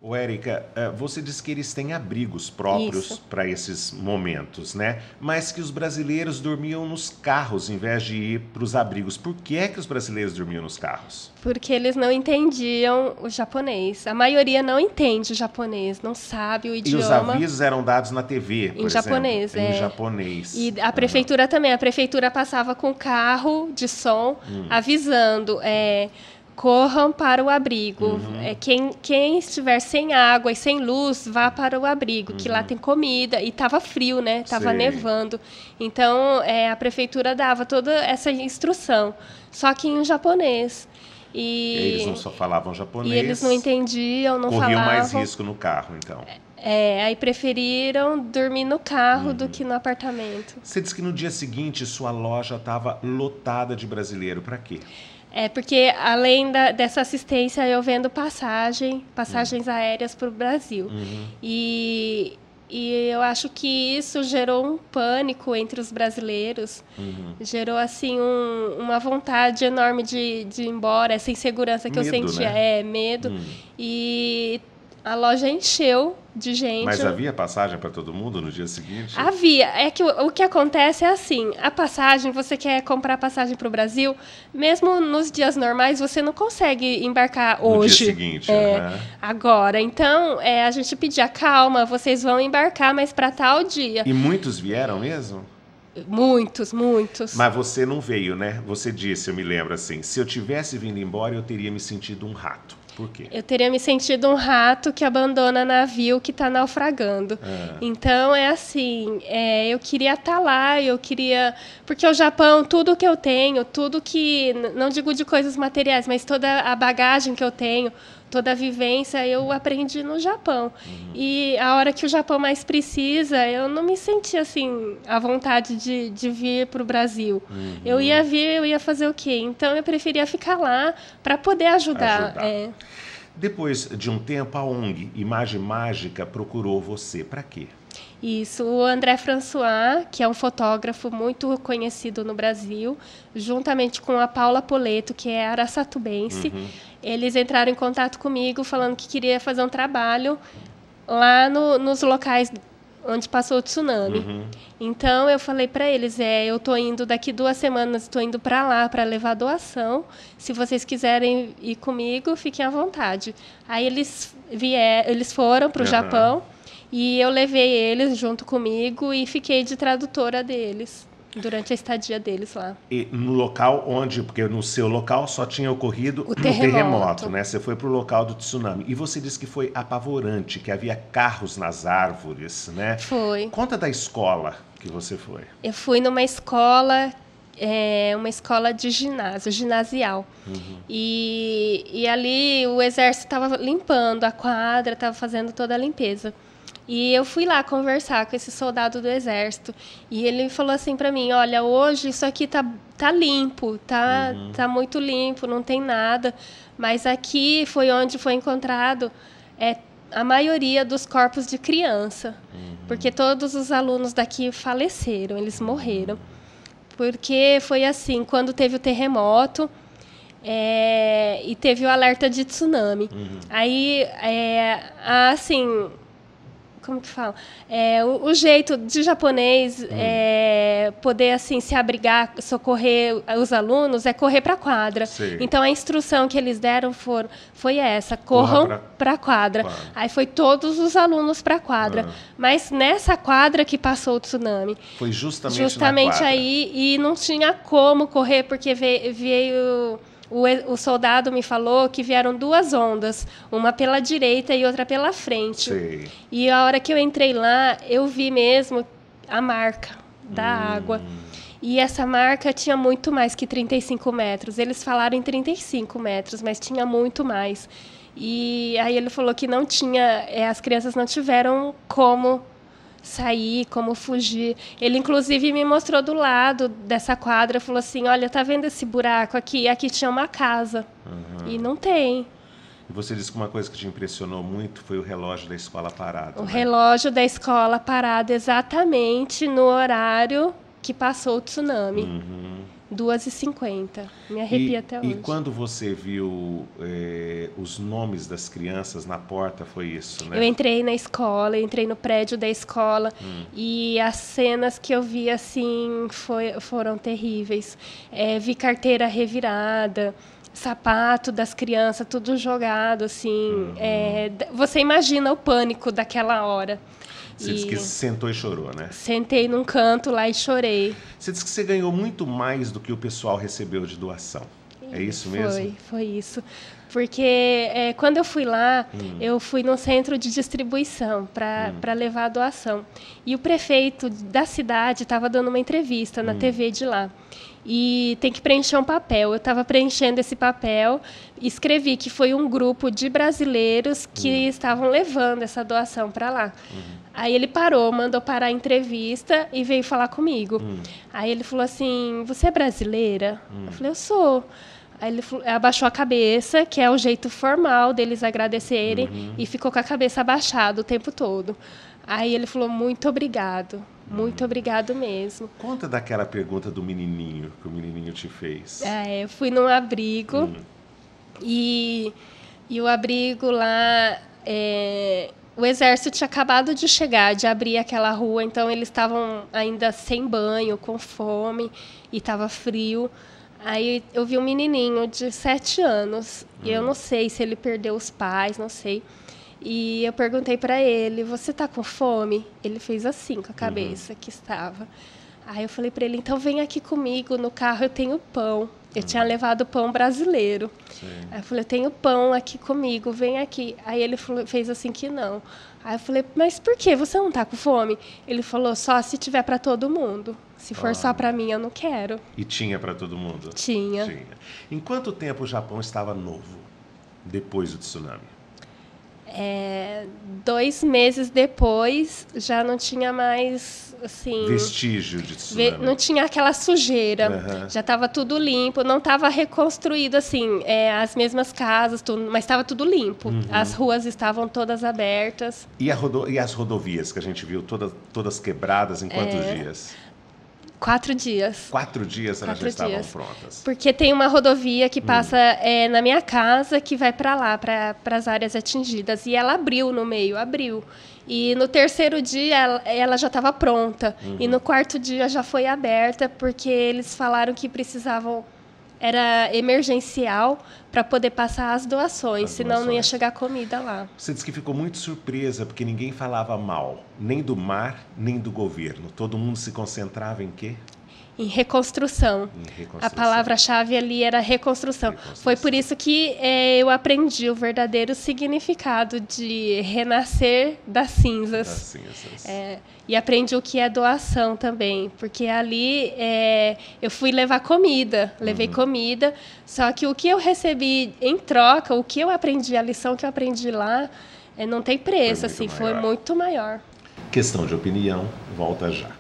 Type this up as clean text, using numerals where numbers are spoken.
Ô, Érica, você disse que eles têm abrigos próprios Isso. para esses momentos, né? Mas que os brasileiros dormiam nos carros em vez de ir para os abrigos. Por que é que os brasileiros dormiam nos carros? Porque eles não entendiam o japonês. A maioria não entende o japonês, não sabe o E os idioma avisos eram dados na TV, em por exemplo, japonês. em É. japonês. E a prefeitura também. A prefeitura passava com carro de som avisando. Corram para o abrigo. Quem estiver sem água e sem luz, vá para o abrigo, que lá tem comida. E estava frio, né? Estava Sei. nevando. Então, a prefeitura dava toda essa instrução, só que em japonês. E aí eles não só falavam japonês. E eles não entendiam, não corriam falavam. mais risco no carro, então. Aí preferiram dormir no carro do que no apartamento. Você disse que no dia seguinte sua loja estava lotada de brasileiro. Para quê? Porque além dessa assistência, eu vendo passagens aéreas para o Brasil. E eu acho que isso gerou um pânico entre os brasileiros. Gerou, assim, uma vontade enorme de ir embora, essa insegurança que eu Medo, sentia. né? Medo. E a loja encheu de gente. Mas havia passagem para todo mundo no dia seguinte? Havia. É que o que acontece é assim, a passagem, você quer comprar passagem para o Brasil, mesmo nos dias normais, você não consegue embarcar No hoje. dia seguinte, Agora. Então, a gente pedia, calma, vocês vão embarcar, mas para tal dia. E muitos vieram mesmo? Muitos, muitos. Mas você não veio, né? Você disse, eu me lembro assim, se eu tivesse vindo embora, eu teria me sentido um rato. Por quê? Eu teria me sentido um rato que abandona navio que está naufragando. Então, assim, eu queria estar lá, eu queria... Porque o Japão, tudo que eu tenho, tudo que... Não digo de coisas materiais, mas toda a bagagem que eu tenho, toda a vivência, eu aprendi no Japão. E a hora que o Japão mais precisa, eu não me senti, assim, à vontade de vir para o Brasil. Eu ia vir, eu ia fazer o quê? Então, eu preferia ficar lá para poder ajudar. Depois de um tempo, a ONG Imagem Mágica procurou você. Para quê? Isso, o André François, que é um fotógrafo muito conhecido no Brasil, juntamente com a Paula Poleto, que é araçatubense, eles entraram em contato comigo falando que queria fazer um trabalho lá nos locais onde passou o tsunami. Então, eu falei para eles, eu estou indo daqui 2 semanas, estou indo para lá para levar doação. Se vocês quiserem ir comigo, fiquem à vontade. Aí eles foram para o Japão e eu levei eles junto comigo e fiquei de tradutora deles durante a estadia deles lá. E no local onde, porque no seu local só tinha ocorrido O terremoto, né? Você foi para o local do tsunami. E você disse que foi apavorante, que havia carros nas árvores, né? Foi. Conta da escola que você foi. Eu fui numa escola, uma escola de ginásio, ginasial. E ali o exército estava limpando a quadra, estava fazendo toda a limpeza. E eu fui lá conversar com esse soldado do exército. E ele falou assim para mim, olha, hoje isso aqui tá limpo, tá muito limpo, não tem nada. Mas aqui foi onde foi encontrado a maioria dos corpos de criança. Porque todos os alunos daqui faleceram, eles morreram. Porque foi assim, quando teve o terremoto... e teve o alerta de tsunami. Aí, assim... Como que fala? O jeito de japonês poder assim se abrigar, socorrer os alunos é correr para a quadra. Sei. Então a instrução que eles deram foi essa: corram para a quadra. Aí foi todos os alunos para a quadra. Mas nessa quadra que passou o tsunami. Foi justamente na quadra. Aí, e não tinha como correr porque veio o soldado me falou que vieram 2 ondas, uma pela direita e outra pela frente. Sei. E a hora que eu entrei lá, eu vi mesmo a marca da água. E essa marca tinha muito mais que 35 metros. Eles falaram em 35 metros, mas tinha muito mais. E aí ele falou que não tinha, as crianças não tiveram como sair, como fugir. Ele, inclusive, me mostrou do lado dessa quadra, falou assim, olha, tá vendo esse buraco aqui? Aqui tinha uma casa. E não tem. E você disse que uma coisa que te impressionou muito foi o relógio da escola parado. O relógio da escola parado exatamente no horário que passou o tsunami. 2,50. Me arrepia até hoje. E quando você viu os nomes das crianças na porta, foi isso, né? Eu entrei na escola, entrei no prédio da escola e as cenas que eu vi assim foram terríveis. Vi carteira revirada, sapato das crianças, tudo jogado, assim. Você imagina o pânico daquela hora. Você disse que sentou e chorou, né? Sentei num canto lá e chorei. Você disse que você ganhou muito mais do que o pessoal recebeu de doação. É isso mesmo? Foi isso. Porque quando eu fui lá, eu fui num centro de distribuição para levar a doação. E o prefeito da cidade estava dando uma entrevista na TV de lá. E tem que preencher um papel. Eu estava preenchendo esse papel e escrevi que foi um grupo de brasileiros que estavam levando essa doação para lá. Aí ele parou, mandou parar a entrevista e veio falar comigo. Aí ele falou assim, você é brasileira? Eu falei, eu sou. Aí ele abaixou a cabeça, que é o jeito formal deles agradecerem, e ficou com a cabeça abaixada o tempo todo. Aí ele falou, muito obrigado mesmo. Conta daquela pergunta do menininho, que o menininho te fez. Eu fui num abrigo, e o abrigo lá, o exército tinha acabado de chegar, de abrir aquela rua, então eles estavam ainda sem banho, com fome, e estava frio. Aí eu vi um menininho de 7 anos, e eu não sei se ele perdeu os pais, não sei. E eu perguntei para ele, você tá com fome? Ele fez assim com a cabeça, que estava. Aí eu falei para ele, então vem aqui comigo, no carro eu tenho pão. Eu tinha levado pão brasileiro. Sim. Aí eu falei, eu tenho pão aqui comigo, vem aqui. Aí ele fez assim que não. Aí eu falei, mas por quê? Você não tá com fome? Ele falou, só se tiver para todo mundo. Se for só para mim, eu não quero. E tinha para todo mundo? Tinha. Em quanto tempo o Japão estava novo, depois do tsunami? 2 meses depois, já não tinha mais, assim... vestígio de tsunami. Não tinha aquela sujeira. Já estava tudo limpo. Não estava reconstruído, assim, as mesmas casas, tudo, mas estava tudo limpo. As ruas estavam todas abertas. E as rodovias que a gente viu, todas quebradas, em quantos dias? 4 dias. 4 dias elas já estavam prontas. Porque tem uma rodovia que passa na minha casa, que vai para lá, para as áreas atingidas. E ela abriu no meio, abriu. E no 3º dia ela já estava pronta. E no 4º dia já foi aberta, porque eles falaram que precisavam... Era emergencial para poder passar as doações, senão não ia chegar comida lá. Você disse que ficou muito surpresa, porque ninguém falava mal, nem do mar, nem do governo. Todo mundo se concentrava em quê? Em reconstrução. A palavra-chave ali era reconstrução. Foi por isso que eu aprendi o verdadeiro significado de renascer das cinzas. E aprendi o que é doação também, porque ali eu fui levar comida, levei comida, só que o que eu recebi em troca, o que eu aprendi, a lição que eu aprendi lá, não tem preço, foi muito maior. Questão de opinião, volta já.